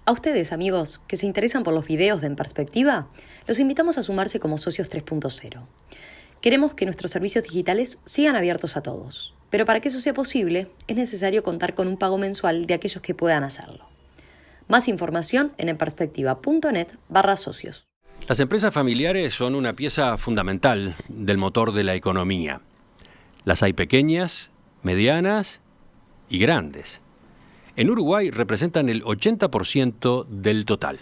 A ustedes, amigos, que se interesan por los videos de En Perspectiva, los invitamos a sumarse como socios 3.0. Queremos que nuestros servicios digitales sigan abiertos a todos, pero para que eso sea posible, es necesario contar con un pago mensual de aquellos que puedan hacerlo. Más información en enperspectiva.net/socios. Las empresas familiares son una pieza fundamental del motor de la economía. Las hay pequeñas, medianas y grandes. En Uruguay representan el 80% del total.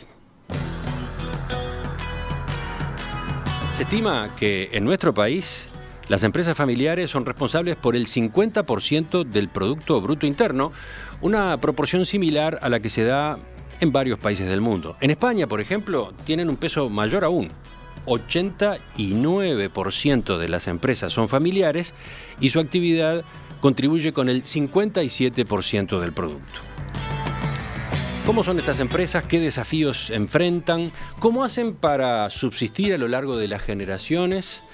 Se estima que en nuestro país las empresas familiares son responsables por el 50% del Producto Bruto Interno, una proporción similar a la que se da en varios países del mundo. En España, por ejemplo, tienen un peso mayor aún. 89% de las empresas son familiares y su actividad contribuye con el 57% del producto. ¿Cómo son estas empresas? ¿Qué desafíos enfrentan? ¿Cómo hacen para subsistir a lo largo de las generaciones?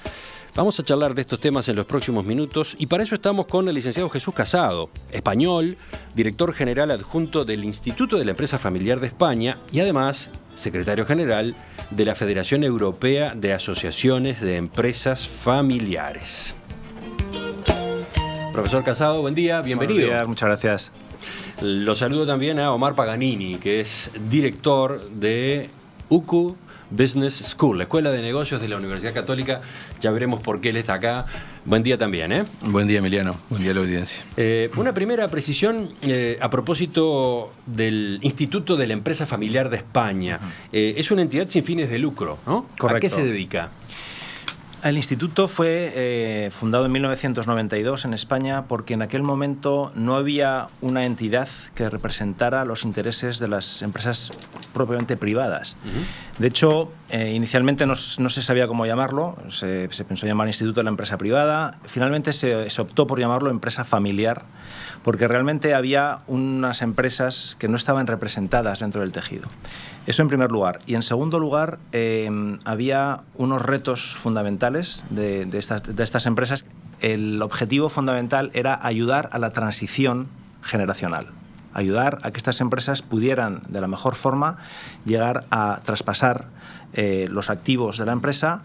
Vamos a charlar de estos temas en los próximos minutos y para eso estamos con el licenciado Jesús Casado, español, director general adjunto del Instituto de la Empresa Familiar de España y además secretario general de la Federación Europea de Asociaciones de Empresas Familiares. Profesor Casado, buen día, bienvenido. Buenos días, muchas gracias. Lo saludo también a Omar Paganini, que es director de UCU Business School, la Escuela de Negocios de la Universidad Católica. Ya veremos por qué él está acá. Buen día también, ¿eh? Buen día, Emiliano. Buen día a la audiencia. Una primera precisión a propósito del Instituto de la Empresa Familiar de España. Es una entidad sin fines de lucro, ¿no? Correcto. ¿A qué se dedica? El instituto fue fundado en 1992 en España porque en aquel momento no había una entidad que representara los intereses de las empresas propiamente privadas. De hecho, inicialmente no se sabía cómo llamarlo, se pensó llamar Instituto de la Empresa Privada, finalmente se optó por llamarlo Empresa Familiar, porque realmente había unas empresas que no estaban representadas dentro del tejido. Eso en primer lugar. Y en segundo lugar, había unos retos fundamentales de estas empresas. El objetivo fundamental era ayudar a la transición generacional, ayudar a que estas empresas pudieran de la mejor forma llegar a traspasar los activos de la empresa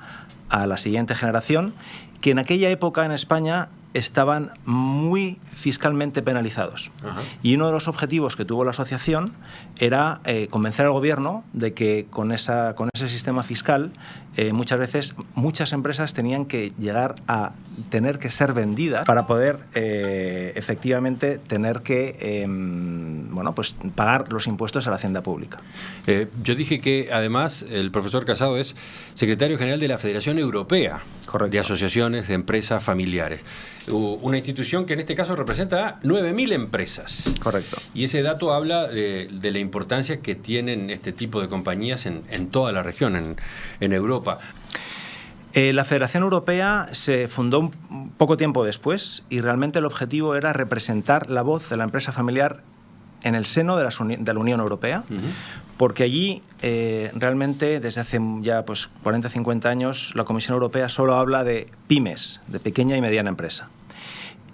a la siguiente generación, que en aquella época en España estaban muy fiscalmente penalizados. Ajá. Y uno de los objetivos que tuvo la asociación era convencer al gobierno de que con ese sistema fiscal muchas veces muchas empresas tenían que llegar a tener que ser vendidas para poder efectivamente tener que pues pagar los impuestos a la hacienda pública. Yo dije que además el profesor Casado es secretario general de la Federación Europea. Correcto. De Asociaciones de Empresas Familiares. Una institución que en este caso representa a 9.000 empresas. Correcto. Y ese dato habla de la importancia que tienen este tipo de compañías en toda la región, en Europa. La Federación Europea se fundó un poco tiempo después y realmente el objetivo era representar la voz de la empresa familiar en el seno de la Unión Europea, porque allí realmente desde hace ya 40 o 50 años la Comisión Europea solo habla de pymes, de pequeña y mediana empresa,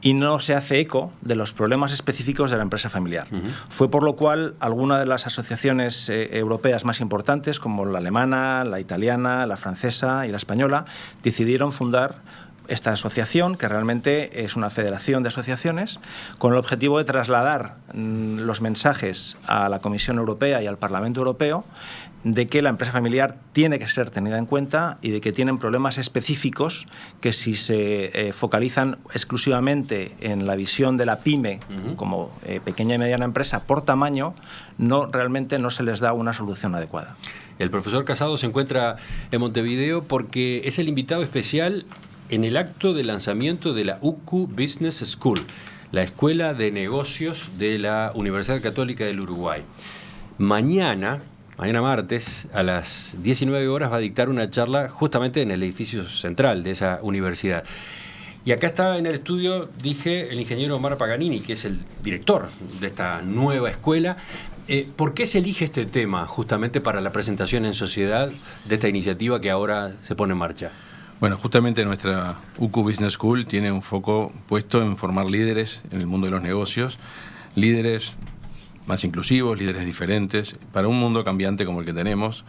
y no se hace eco de los problemas específicos de la empresa familiar. Fue por lo cual algunas de las asociaciones europeas más importantes, como la alemana, la italiana, la francesa y la española, decidieron fundar esta asociación, que realmente es una federación de asociaciones, con el objetivo de trasladar los mensajes a la Comisión Europea y al Parlamento Europeo de que la empresa familiar tiene que ser tenida en cuenta y de que tienen problemas específicos que si se focalizan exclusivamente en la visión de la pyme como pequeña y mediana empresa por tamaño, realmente no se les da una solución adecuada. El profesor Casado se encuentra en Montevideo porque es el invitado especial en el acto de lanzamiento de la UCU Business School, la Escuela de Negocios de la Universidad Católica del Uruguay. Mañana martes, a las 19 horas va a dictar una charla justamente en el edificio central de esa universidad. Y acá está en el estudio, dije, el ingeniero Omar Paganini, que es el director de esta nueva escuela. ¿Por qué se elige este tema justamente para la presentación en sociedad de esta iniciativa que ahora se pone en marcha? Bueno, justamente nuestra UCU Business School tiene un foco puesto en formar líderes en el mundo de los negocios, líderes más inclusivos, líderes diferentes, para un mundo cambiante como el que tenemos.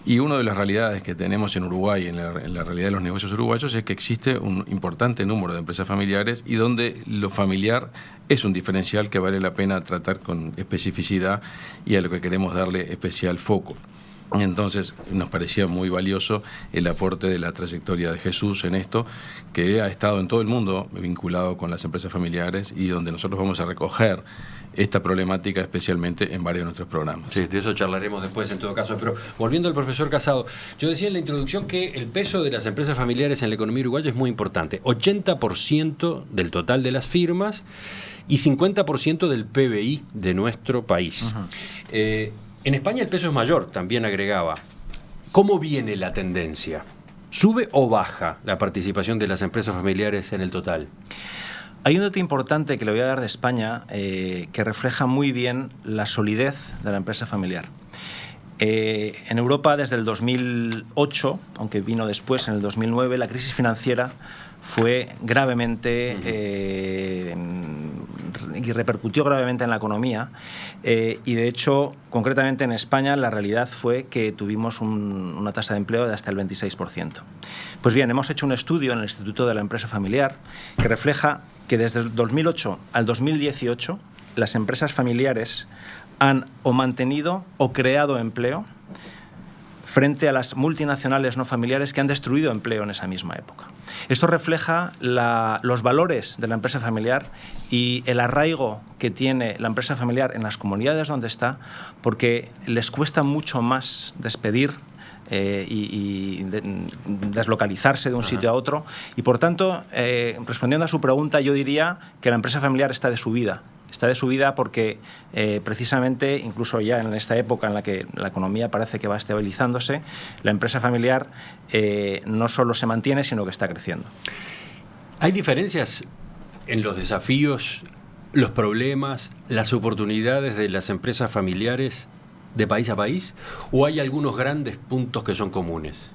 Y una de las realidades que tenemos en Uruguay, en la realidad de los negocios uruguayos, es que existe un importante número de empresas familiares y donde lo familiar es un diferencial que vale la pena tratar con especificidad y a lo que queremos darle especial foco. Entonces nos parecía muy valioso el aporte de la trayectoria de Jesús en esto, que ha estado en todo el mundo vinculado con las empresas familiares y donde nosotros vamos a recoger esta problemática especialmente en varios de nuestros programas. Sí, de eso charlaremos después en todo caso, pero volviendo al profesor Casado, yo decía en la introducción que el peso de las empresas familiares en la economía uruguaya es muy importante, 80% del total de las firmas y 50% del PBI de nuestro país. En España el peso es mayor, también agregaba. ¿Cómo viene la tendencia? ¿Sube o baja la participación de las empresas familiares en el total? Hay un dato importante que le voy a dar de España que refleja muy bien la solidez de la empresa familiar. En Europa, desde el 2008, aunque vino después, en el 2009, la crisis financiera fue gravemente y repercutió gravemente en la economía y de hecho, concretamente en España, la realidad fue que tuvimos una tasa de empleo de hasta el 26%. Pues bien, hemos hecho un estudio en el Instituto de la Empresa Familiar que refleja que desde el 2008 al 2018 las empresas familiares han o mantenido o creado empleo frente a las multinacionales no familiares que han destruido empleo en esa misma época. Esto refleja los valores de la empresa familiar y el arraigo que tiene la empresa familiar en las comunidades donde está, porque les cuesta mucho más despedir y deslocalizarse de un sitio a otro. Y por tanto, respondiendo a su pregunta, yo diría que la empresa familiar está de subida. Está de subida porque precisamente, incluso ya en esta época en la que la economía parece que va estabilizándose, la empresa familiar no solo se mantiene, sino que está creciendo. ¿Hay diferencias en los desafíos, los problemas, las oportunidades de las empresas familiares de país a país? ¿O hay algunos grandes puntos que son comunes?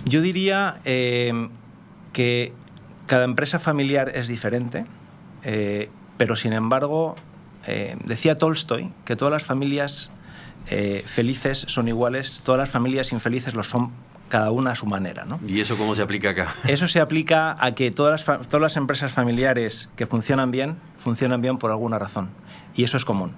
Yo diría que cada empresa familiar es diferente. Pero, sin embargo, decía Tolstoy que todas las familias felices son iguales, todas las familias infelices lo son cada una a su manera, ¿no? ¿Y eso cómo se aplica acá? Eso se aplica a que todas las empresas familiares que funcionan bien por alguna razón. Y eso es común.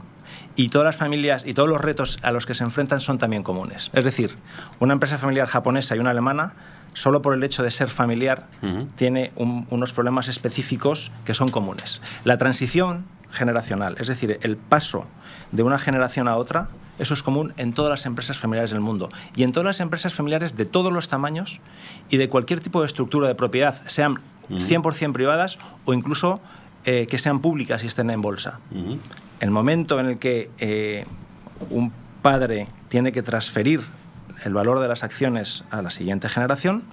Y todas las familias y todos los retos a los que se enfrentan son también comunes. Es decir, una empresa familiar japonesa y una alemana, solo por el hecho de ser familiar, tiene unos problemas específicos que son comunes. La transición generacional, es decir, el paso de una generación a otra, eso es común en todas las empresas familiares del mundo y en todas las empresas familiares de todos los tamaños y de cualquier tipo de estructura de propiedad, sean 100% privadas o incluso que sean públicas y estén en bolsa. El momento en el que un padre tiene que transferir el valor de las acciones a la siguiente generación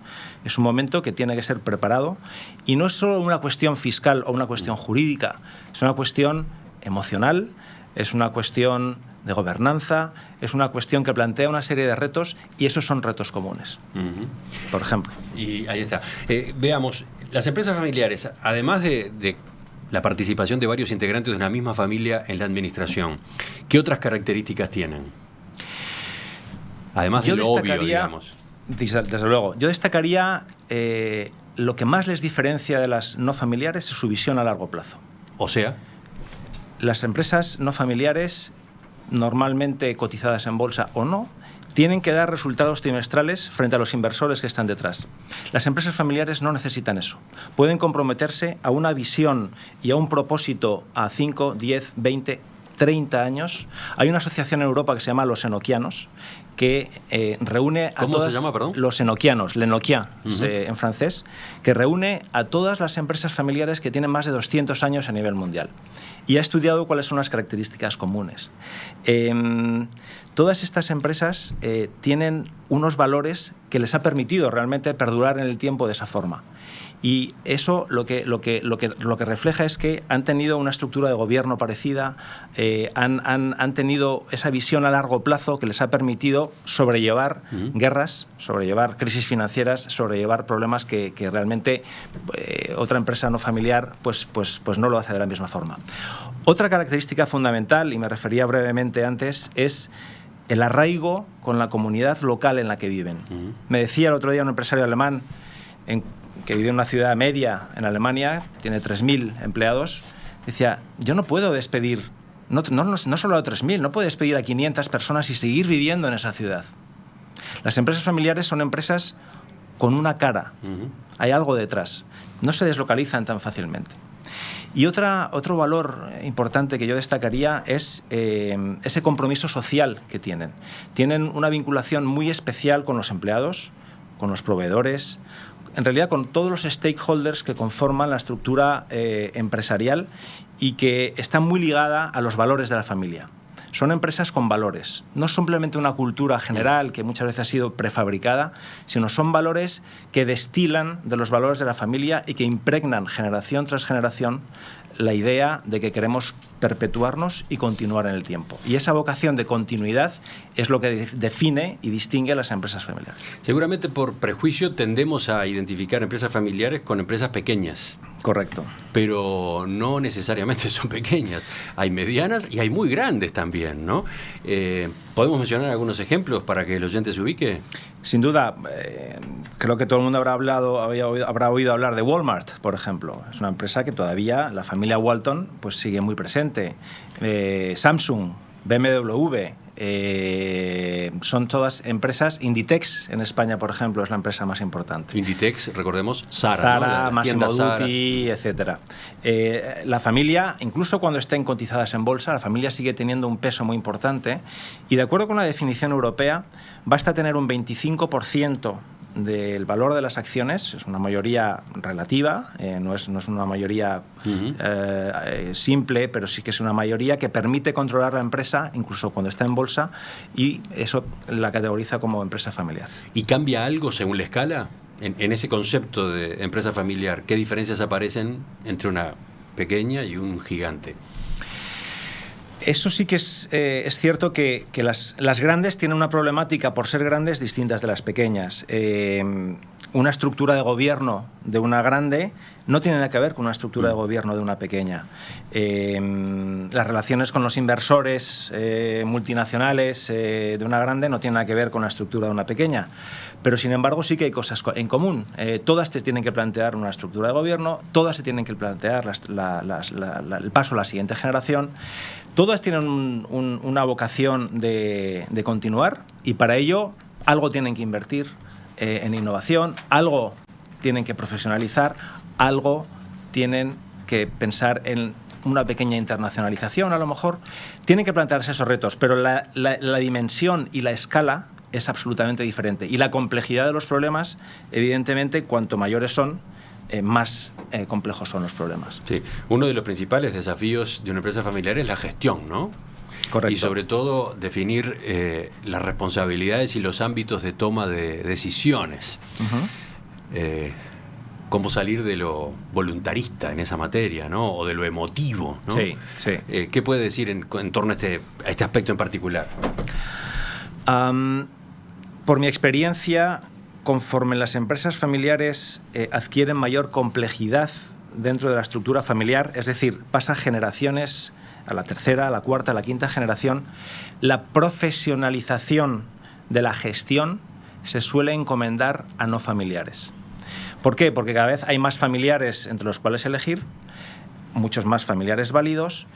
es un momento que tiene que ser preparado y no es solo una cuestión fiscal o una cuestión jurídica, es una cuestión emocional, es una cuestión de gobernanza, es una cuestión que plantea una serie de retos y esos son retos comunes, por ejemplo. Y ahí está. Veamos, las empresas familiares, además de la participación de varios integrantes de una misma familia en la administración, ¿qué otras características tienen? Además de lo obvio, digamos. Desde luego. Yo destacaría lo que más les diferencia de las no familiares es su visión a largo plazo. O sea, las empresas no familiares, normalmente cotizadas en bolsa o no, tienen que dar resultados trimestrales frente a los inversores que están detrás. Las empresas familiares no necesitan eso. Pueden comprometerse a una visión y a un propósito a 5, 10, 20, 30 años. Hay una asociación en Europa que se llama Los Enoquianos, que reúne a ¿Cómo todas... se llama, perdón? Los Enoquianos, l'Enoquia, en francés, que reúne a todas las empresas familiares que tienen más de 200 años a nivel mundial. Y ha estudiado cuáles son las características comunes. Todas estas empresas tienen unos valores que les ha permitido realmente perdurar en el tiempo de esa forma. Y eso lo que refleja es que han tenido una estructura de gobierno parecida, han tenido esa visión a largo plazo que les ha permitido sobrellevar guerras, sobrellevar crisis financieras, sobrellevar problemas que realmente otra empresa no familiar pues no lo hace de la misma forma. Otra característica fundamental, y me refería brevemente antes, es el arraigo con la comunidad local en la que viven. Me decía el otro día un empresario alemán que vive en una ciudad media en Alemania, tiene 3.000 empleados, decía, yo no puedo despedir, no solo a 3.000, no puedo despedir a 500 personas y seguir viviendo en esa ciudad. Las empresas familiares son empresas con una cara, hay algo detrás, no se deslocalizan tan fácilmente. Y otro valor importante que yo destacaría es ese compromiso social que tienen. Tienen una vinculación muy especial con los empleados, con los proveedores, en realidad con todos los stakeholders que conforman la estructura empresarial y que está muy ligada a los valores de la familia. Son empresas con valores, no simplemente una cultura general que muchas veces ha sido prefabricada, sino son valores que destilan de los valores de la familia y que impregnan generación tras generación la idea de que queremos perpetuarnos y continuar en el tiempo. Y esa vocación de continuidad es lo que define y distingue a las empresas familiares. Seguramente por prejuicio tendemos a identificar empresas familiares con empresas pequeñas. Correcto. Pero no necesariamente son pequeñas. Hay medianas y hay muy grandes también, ¿no? ¿Podemos mencionar algunos ejemplos para que el oyente se ubique? Sin duda, creo que todo el mundo habrá oído hablar de Walmart, por ejemplo. Es una empresa que todavía la familia Walton pues sigue muy presente. Samsung, BMW, son todas empresas. Inditex en España, por ejemplo, es la empresa más importante. Inditex, recordemos, Zara, ¿no? Massimo Dutti, etc. La familia, incluso cuando estén cotizadas en bolsa, la familia sigue teniendo un peso muy importante y, de acuerdo con la definición europea, basta tener un 25% del valor de las acciones, es una mayoría relativa, no es una mayoría simple, pero sí que es una mayoría que permite controlar la empresa, incluso cuando está en bolsa, y eso la categoriza como empresa familiar. ¿Y cambia algo según la escala? En ese concepto de empresa familiar, ¿qué diferencias aparecen entre una pequeña y un gigante? Eso sí que es cierto que las grandes tienen una problemática por ser grandes distintas de las pequeñas. Una estructura de gobierno de una grande no tiene nada que ver con una estructura de gobierno de una pequeña. Las relaciones con los inversores multinacionales de una grande no tienen nada que ver con la estructura de una pequeña. Pero, sin embargo, sí que hay cosas en común. Todas te tienen que plantear una estructura de gobierno, todas se tienen que plantear el paso a la siguiente generación. Todas tienen una vocación de continuar y para ello algo tienen que invertir en innovación, algo tienen que profesionalizar, algo tienen que pensar en una pequeña internacionalización, a lo mejor. Tienen que plantearse esos retos, pero la dimensión y la escala es absolutamente diferente. Y la complejidad de los problemas, evidentemente, cuanto mayores son, más complejos son los problemas. Sí, uno de los principales desafíos de una empresa familiar es la gestión, ¿no? Correcto. Y sobre todo definir las responsabilidades y los ámbitos de toma de decisiones. Cómo salir de lo voluntarista en esa materia, ¿no? O de lo emotivo, ¿no? Sí, sí. ¿Qué puede decir en torno a este aspecto en particular? Por mi experiencia, conforme las empresas familiares adquieren mayor complejidad dentro de la estructura familiar, es decir, pasan generaciones a la tercera, a la cuarta, a la quinta generación, la profesionalización de la gestión se suele encomendar a no familiares. ¿Por qué? Porque cada vez hay más familiares entre los cuales elegir, muchos más familiares válidos,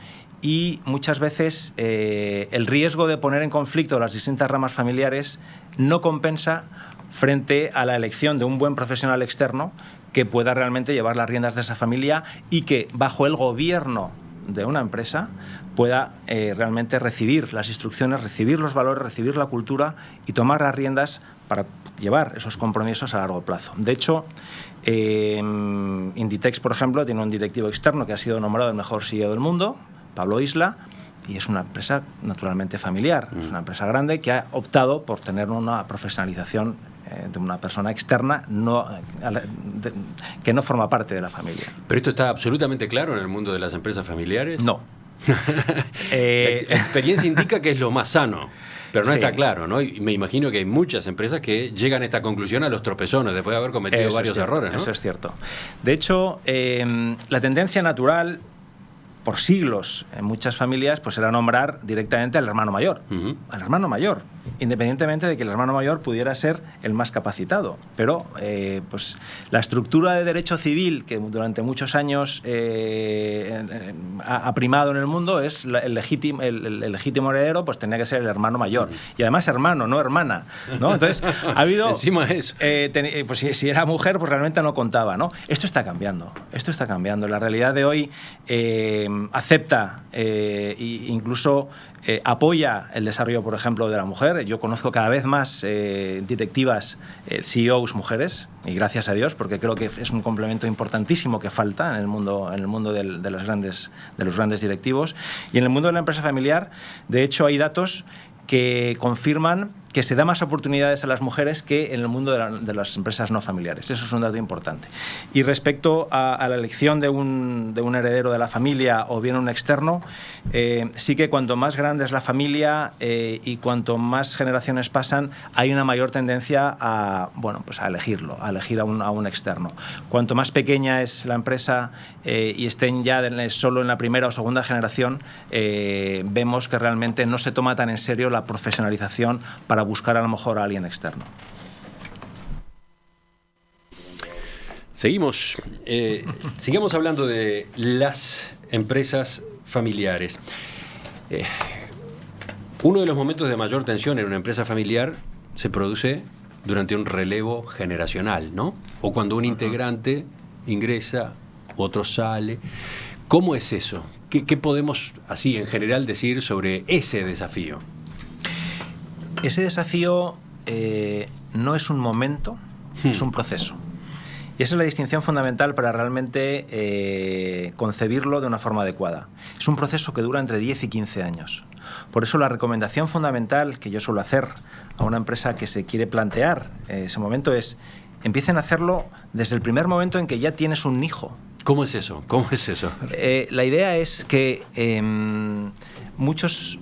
y muchas veces el riesgo de poner en conflicto las distintas ramas familiares no compensa frente a la elección de un buen profesional externo que pueda realmente llevar las riendas de esa familia y que, bajo el gobierno de una empresa, pueda realmente recibir las instrucciones, recibir los valores, recibir la cultura y tomar las riendas para llevar esos compromisos a largo plazo. De hecho, Inditex, por ejemplo, tiene un directivo externo que ha sido nombrado el mejor CEO del mundo, Pablo Isla, y es una empresa naturalmente familiar, es una empresa grande que ha optado por tener una profesionalización de una persona externa que no forma parte de la familia. ¿Pero esto está absolutamente claro en el mundo de las empresas familiares? No. La experiencia indica que es lo más sano, pero no Sí. está claro, ¿no? Y me imagino que hay muchas empresas que llegan a esta conclusión a los tropezones, después de haber cometido varios errores, ¿no? Eso es cierto. De hecho, la tendencia natural, por siglos, en muchas familias, pues era nombrar directamente al hermano mayor. Ujú. Al hermano mayor, independientemente de que el hermano mayor pudiera ser el más capacitado. Pero pues la estructura de derecho civil que durante muchos años ha primado en el mundo es el legítimo heredero, pues tenía que ser el hermano mayor. Y además hermano, no hermana, ¿no? Entonces ha habido... Encima de eso. Pues si era mujer, pues realmente no contaba, ¿no? Esto está cambiando. La realidad de hoy acepta e incluso apoya el desarrollo, por ejemplo, de la mujer. Yo conozco cada vez más directivas, CEOs mujeres, y gracias a Dios, porque creo que es un complemento importantísimo que falta en el mundo de los grandes directivos. Y en el mundo de la empresa familiar, de hecho, hay datos que confirman que se da más oportunidades a las mujeres que en el mundo de las empresas no familiares. Eso es un dato importante. Y respecto a la elección de un heredero de la familia o bien un externo, sí que cuanto más grande es la familia y cuanto más generaciones pasan, hay una mayor tendencia a elegir a un externo. Cuanto más pequeña es la empresa y estén ya solo en la primera o segunda generación, vemos que realmente no se toma tan en serio la profesionalización para buscar a lo mejor a alguien externo. Seguimos. Sigamos hablando de las empresas familiares. Uno de los momentos de mayor tensión en una empresa familiar se produce durante un relevo generacional, ¿no? O cuando un integrante ingresa, otro sale. ¿Cómo es eso? ¿Qué podemos, así en general, decir sobre ese desafío? Ese desafío no es un momento, es un proceso. Y esa es la distinción fundamental para realmente concebirlo de una forma adecuada. Es un proceso que dura entre 10 y 15 años. Por eso la recomendación fundamental que yo suelo hacer a una empresa que se quiere plantear ese momento es: empiecen a hacerlo desde el primer momento en que ya tienes un hijo. ¿Cómo es eso? La idea es que muchas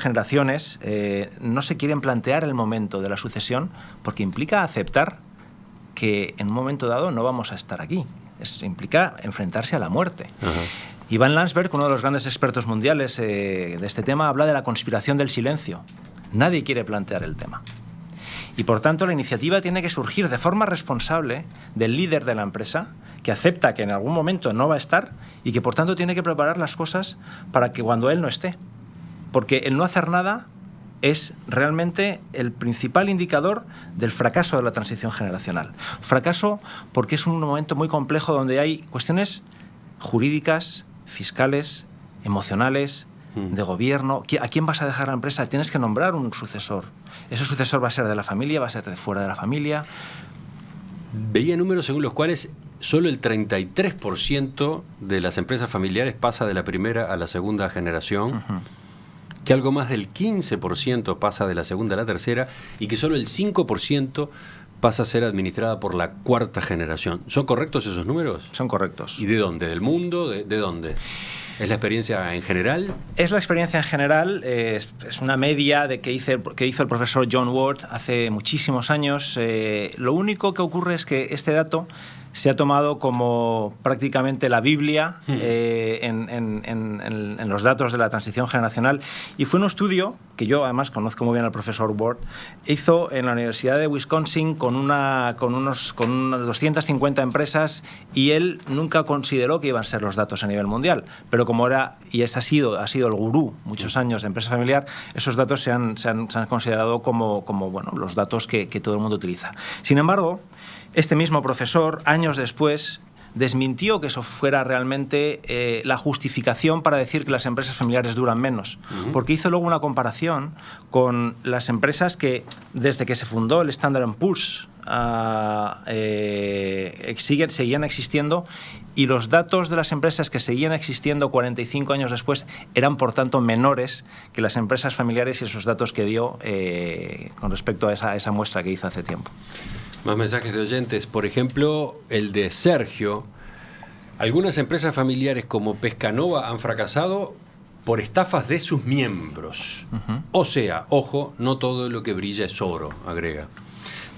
generaciones no se quieren plantear el momento de la sucesión porque implica aceptar que en un momento dado no vamos a estar aquí. Implica enfrentarse a la muerte. Ajá. Ivan Landsberg, uno de los grandes expertos mundiales de este tema, habla de la conspiración del silencio. Nadie quiere plantear el tema. Y por tanto la iniciativa tiene que surgir de forma responsable del líder de la empresa, que acepta que en algún momento no va a estar y que por tanto tiene que preparar las cosas para que cuando él no esté. Porque el no hacer nada es realmente el principal indicador del fracaso de la transición generacional. Fracaso porque es un momento muy complejo donde hay cuestiones jurídicas, fiscales, emocionales, de gobierno. ¿A quién vas a dejar la empresa? Tienes que nombrar un sucesor. Ese sucesor va a ser de la familia, va a ser de fuera de la familia. Veía números según los cuales solo el 33% de las empresas familiares pasa de la primera a la segunda generación. Uh-huh. Que algo más del 15% pasa de la segunda a la tercera y que solo el 5% pasa a ser administrada por la cuarta generación. ¿Son correctos esos números? Son correctos. ¿Y de dónde? ¿Del mundo? ¿De dónde? ¿Es la experiencia en general? Es la experiencia en general, es una media que hizo el profesor John Ward hace muchísimos años. Lo único que ocurre es que este dato se ha tomado como prácticamente la Biblia en los datos de la transición generacional, y fue un estudio que yo además conozco muy bien al profesor Ward, hizo en la Universidad de Wisconsin con unas 250 empresas, y él nunca consideró que iban a ser los datos a nivel mundial, pero como era, y ese ha sido el gurú muchos años de empresa familiar, esos datos se han considerado como bueno, los datos que todo el mundo utiliza. Sin embargo, este mismo profesor, años después, desmintió que eso fuera realmente la justificación para decir que las empresas familiares duran menos, porque hizo luego una comparación con las empresas que, desde que se fundó el Standard & Poor's, seguían existiendo, y los datos de las empresas que seguían existiendo 45 años después eran, por tanto, menores que las empresas familiares y esos datos que dio con respecto a esa muestra que hizo hace tiempo. Más mensajes de oyentes. Por ejemplo, el de Sergio. Algunas empresas familiares como Pescanova han fracasado por estafas de sus miembros. O sea, ojo, no todo lo que brilla es oro, agrega.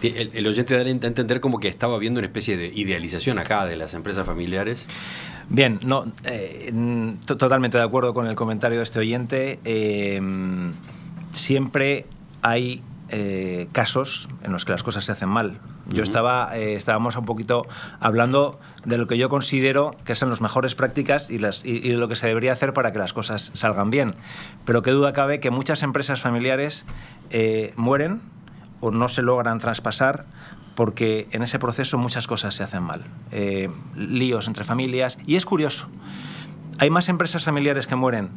El oyente da a entender como que estaba viendo una especie de idealización acá de las empresas familiares. Bien, no, totalmente de acuerdo con el comentario de este oyente. Siempre hay casos en los que las cosas se hacen mal. Yo estábamos un poquito hablando de lo que yo considero que son las mejores prácticas y lo que se debería hacer para que las cosas salgan bien. Pero qué duda cabe que muchas empresas familiares mueren o no se logran traspasar porque en ese proceso muchas cosas se hacen mal. Líos entre familias. Y es curioso, hay más empresas familiares que mueren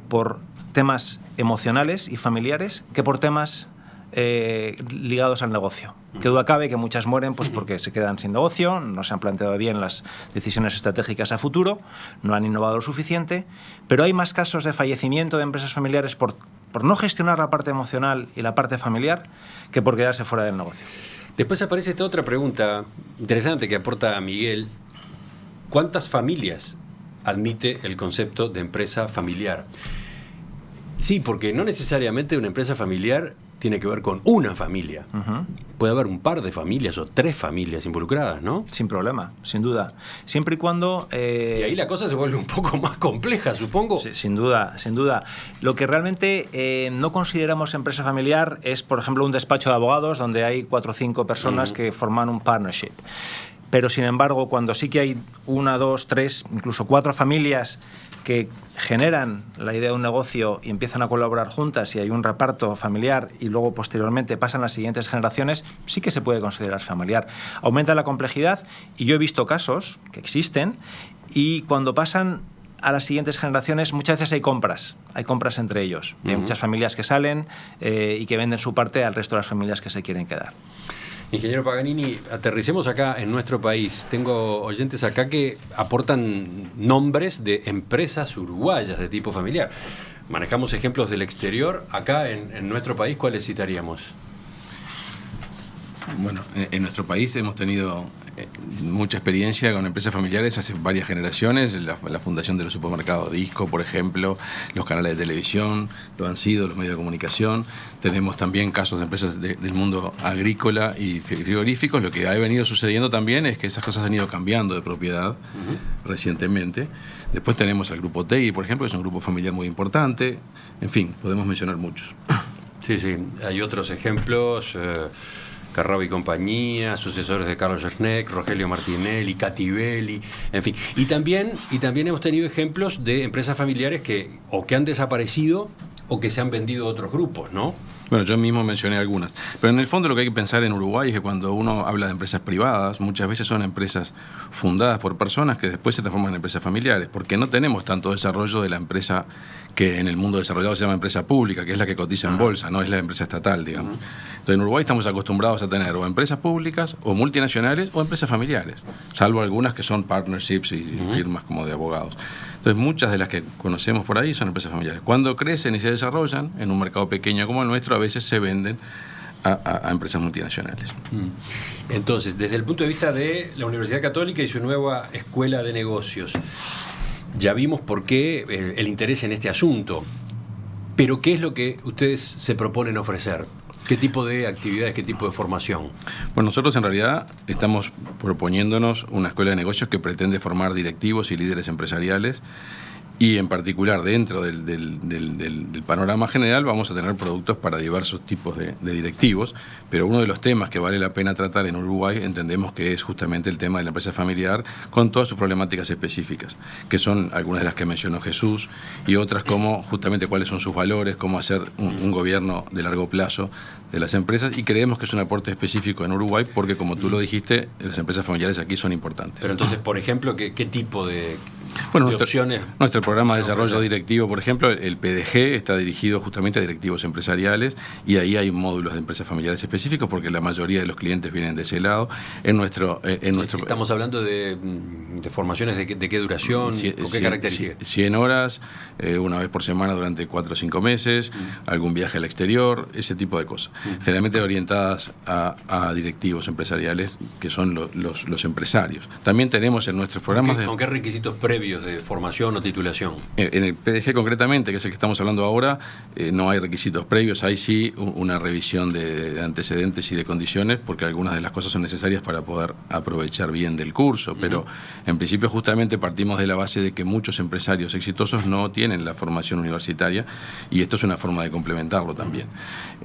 por temas emocionales y familiares que por temas ligados al negocio. Que duda cabe que muchas mueren pues porque se quedan sin negocio, no se han planteado bien las decisiones estratégicas a futuro, no han innovado lo suficiente, pero hay más casos de fallecimiento de empresas familiares por no gestionar la parte emocional y la parte familiar que por quedarse fuera del negocio. Después aparece esta otra pregunta interesante que aporta Miguel. ¿Cuántas familias admite el concepto de empresa familiar? Sí, porque no necesariamente una empresa familiar tiene que ver con una familia. Puede haber un par de familias o 3 familias involucradas, ¿no? Sin problema, sin duda. Siempre y cuando... Y ahí la cosa se vuelve un poco más compleja, supongo. Sí, sin duda, sin duda. Lo que realmente no consideramos empresa familiar es, por ejemplo, un despacho de abogados donde hay 4 o 5 personas que forman un partnership. Pero, sin embargo, cuando sí que hay 1, 2, 3, incluso 4 familias que generan la idea de un negocio y empiezan a colaborar juntas y hay un reparto familiar y luego posteriormente pasan las siguientes generaciones, sí que se puede considerar familiar. Aumenta la complejidad y yo he visto casos que existen y cuando pasan a las siguientes generaciones muchas veces hay compras entre ellos. Hay muchas familias que salen y que venden su parte al resto de las familias que se quieren quedar. Ingeniero Paganini, aterricemos acá en nuestro país. Tengo oyentes acá que aportan nombres de empresas uruguayas de tipo familiar. Manejamos ejemplos del exterior. Acá en nuestro país, ¿cuáles citaríamos? Bueno, en nuestro país hemos tenido mucha experiencia con empresas familiares hace varias generaciones. La fundación de los supermercados Disco, por ejemplo, los canales de televisión, lo han sido los medios de comunicación. Tenemos también casos de empresas del mundo agrícola y frigoríficos. Lo que ha venido sucediendo también es que esas cosas han ido cambiando de propiedad recientemente. Después tenemos al grupo Tegui, por ejemplo, que es un grupo familiar muy importante. En fin, podemos mencionar muchos. Sí, hay otros ejemplos. Carrao y compañía, sucesores de Carlos Schneck, Rogelio Martinelli, Cativelli, en fin. Y también hemos tenido ejemplos de empresas familiares que han desaparecido o que se han vendido a otros grupos, ¿no? Bueno, yo mismo mencioné algunas. Pero en el fondo lo que hay que pensar en Uruguay es que cuando uno habla de empresas privadas, muchas veces son empresas fundadas por personas que después se transforman en empresas familiares, porque no tenemos tanto desarrollo de la empresa que en el mundo desarrollado se llama empresa pública, que es la que cotiza en bolsa, no es la empresa estatal, digamos. Entonces en Uruguay estamos acostumbrados a tener o empresas públicas, o multinacionales, o empresas familiares, salvo algunas que son partnerships y firmas como de abogados. Entonces muchas de las que conocemos por ahí son empresas familiares. Cuando crecen y se desarrollan en un mercado pequeño como el nuestro, a veces se venden a empresas multinacionales. Entonces, desde el punto de vista de la Universidad Católica y su nueva escuela de negocios, ya vimos por qué el interés en este asunto, pero ¿qué es lo que ustedes se proponen ofrecer? ¿Qué tipo de actividades, qué tipo de formación? Bueno, nosotros en realidad estamos proponiéndonos una escuela de negocios que pretende formar directivos y líderes empresariales Y en particular, dentro del panorama general, vamos a tener productos para diversos tipos de directivos, pero uno de los temas que vale la pena tratar en Uruguay entendemos que es justamente el tema de la empresa familiar con todas sus problemáticas específicas, que son algunas de las que mencionó Jesús y otras como justamente cuáles son sus valores, cómo hacer un gobierno de largo plazo de las empresas, y creemos que es un aporte específico en Uruguay porque, como tú lo dijiste, las empresas familiares aquí son importantes. Pero entonces, por ejemplo, ¿qué tipo de opciones? Nuestro programa de desarrollo ofrecer directivo, por ejemplo, el PDG, está dirigido justamente a directivos empresariales, y ahí hay módulos de empresas familiares específicos porque la mayoría de los clientes vienen de ese lado. Estamos hablando de formaciones de qué duración, con qué características. 100 horas, una vez por semana durante 4 o 5 meses, algún viaje al exterior, ese tipo de cosas. Generalmente orientadas a directivos empresariales que son los empresarios. También tenemos en nuestros programas... ¿Con qué requisitos previos de formación o titulación? En el PDG concretamente, que es el que estamos hablando ahora, no hay requisitos previos, hay sí una revisión de antecedentes y de condiciones, porque algunas de las cosas son necesarias para poder aprovechar bien del curso, pero en principio justamente partimos de la base de que muchos empresarios exitosos no tienen la formación universitaria, y esto es una forma de complementarlo también.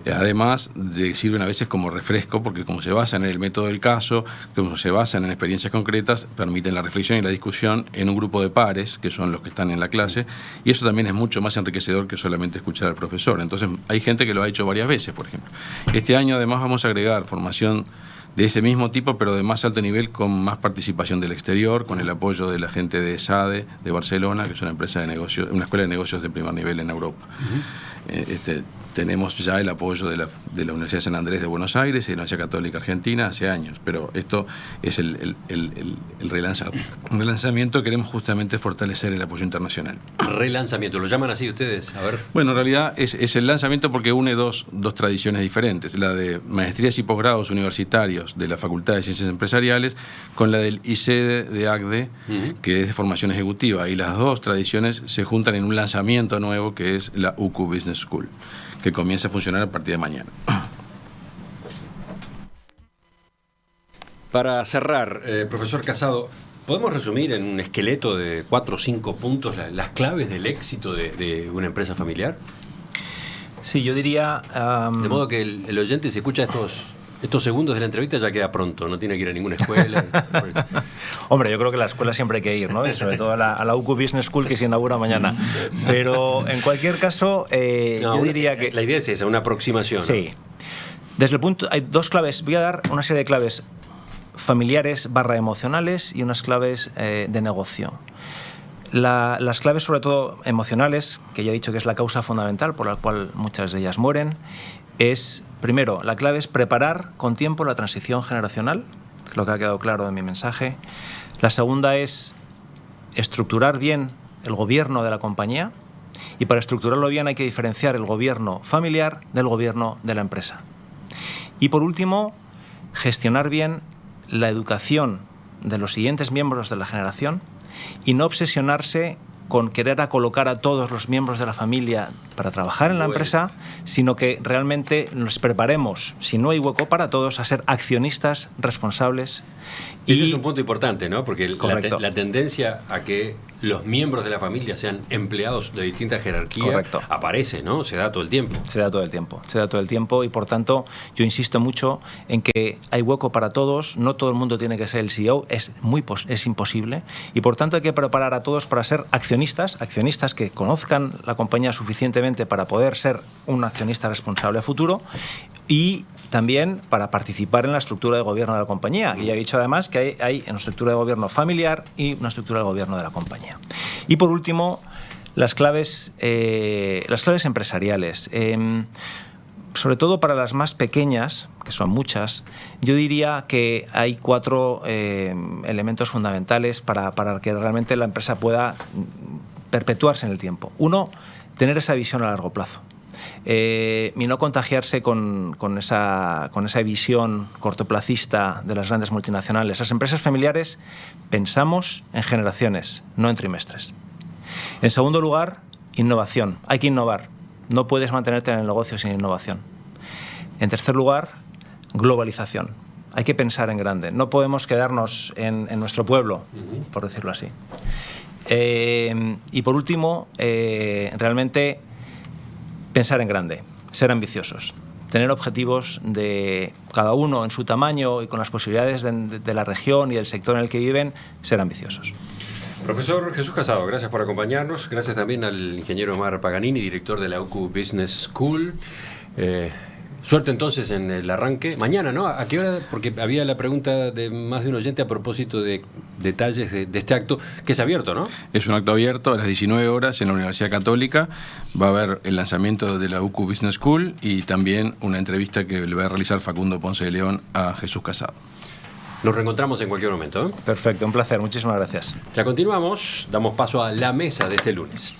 Además, sirven a veces como refresco, porque como se basan en el método del caso, como se basan en experiencias concretas, permiten la reflexión y la discusión en un grupo de pares, que son los que están en la clase, y eso también es mucho más enriquecedor que solamente escuchar al profesor. Entonces, hay gente que lo ha hecho varias veces, por ejemplo. Este año, además, vamos a agregar formación de ese mismo tipo, pero de más alto nivel, con más participación del exterior, con el apoyo de la gente de SADE, de Barcelona, que es una empresa de negocios, una escuela de negocios de primer nivel en Europa. Tenemos ya el apoyo de la Universidad de San Andrés de Buenos Aires y de la Universidad Católica Argentina hace años, pero esto es el relanzamiento. Queremos justamente fortalecer el apoyo internacional. Relanzamiento, ¿lo llaman así ustedes? A ver. Bueno, en realidad es el lanzamiento porque une dos tradiciones diferentes, la de maestrías y posgrados universitarios de la Facultad de Ciencias Empresariales con la del ICEDE de ACDE, que es de formación ejecutiva, y las dos tradiciones se juntan en un lanzamiento nuevo que es la UCU Business School, que comienza a funcionar a partir de mañana. Para cerrar, profesor Casado, ¿podemos resumir en un esqueleto de 4 o 5 puntos las claves del éxito de una empresa familiar? Sí, yo diría... De modo que el oyente, si escucha estos segundos de la entrevista, ya queda pronto, no tiene que ir a ninguna escuela. Hombre, yo creo que a la escuela siempre hay que ir, ¿no? Y sobre todo a la UCU Business School, que se inaugura mañana. Pero en cualquier caso, yo diría que... La idea es esa, una aproximación. Sí. Desde el punto... Hay dos claves. Voy a dar una serie de claves familiares / emocionales y unas claves de negocio. Las claves, sobre todo emocionales, que ya he dicho que es la causa fundamental por la cual muchas de ellas mueren, es, primero, la clave es preparar con tiempo la transición generacional, lo que ha quedado claro en mi mensaje. La segunda es estructurar bien el gobierno de la compañía, y para estructurarlo bien hay que diferenciar el gobierno familiar del gobierno de la empresa. Y por último, gestionar bien la educación de los siguientes miembros de la generación y no obsesionarse con querer colocar a todos los miembros de la familia para trabajar en la empresa, sino que realmente nos preparemos, si no hay hueco para todos, a ser accionistas responsables. Y ese es un punto importante, ¿no? Porque la tendencia a que los miembros de la familia sean empleados de distintas jerarquías aparece, ¿no? Se da todo el tiempo. Se da todo el tiempo y, por tanto, yo insisto mucho en que hay hueco para todos, no todo el mundo tiene que ser el CEO, es imposible, y por tanto hay que preparar a todos para ser accionistas que conozcan la compañía suficientemente para poder ser un accionista responsable a futuro, y también para participar en la estructura de gobierno de la compañía. Y ya he dicho además que hay una estructura de gobierno familiar y una estructura de gobierno de la compañía. Y por último, las claves empresariales. Sobre todo para las más pequeñas, que son muchas, yo diría que hay 4 elementos fundamentales para que realmente la empresa pueda perpetuarse en el tiempo. Uno, tener esa visión a largo plazo. Y no contagiarse con esa visión cortoplacista de las grandes multinacionales. Las empresas familiares pensamos en generaciones, no en trimestres. En segundo lugar, innovación. Hay que innovar. No puedes mantenerte en el negocio sin innovación. En tercer lugar, globalización. Hay que pensar en grande. No podemos quedarnos en nuestro pueblo, por decirlo así. Y por último, realmente pensar en grande, ser ambiciosos, tener objetivos de cada uno en su tamaño y con las posibilidades de la región y del sector en el que viven, ser ambiciosos. Profesor Jesús Casado, gracias por acompañarnos. Gracias también al ingeniero Omar Paganini, director de la UCU Business School. Suerte entonces en el arranque. Mañana, ¿no? ¿A qué hora? Porque había la pregunta de más de un oyente a propósito de detalles de este acto, que es abierto, ¿no? Es un acto abierto a las 19 horas en la Universidad Católica. Va a haber el lanzamiento de la UCU Business School y también una entrevista que le va a realizar Facundo Ponce de León a Jesús Casado. Nos reencontramos en cualquier momento, ¿eh? Perfecto, un placer. Muchísimas gracias. Ya continuamos. Damos paso a la mesa de este lunes.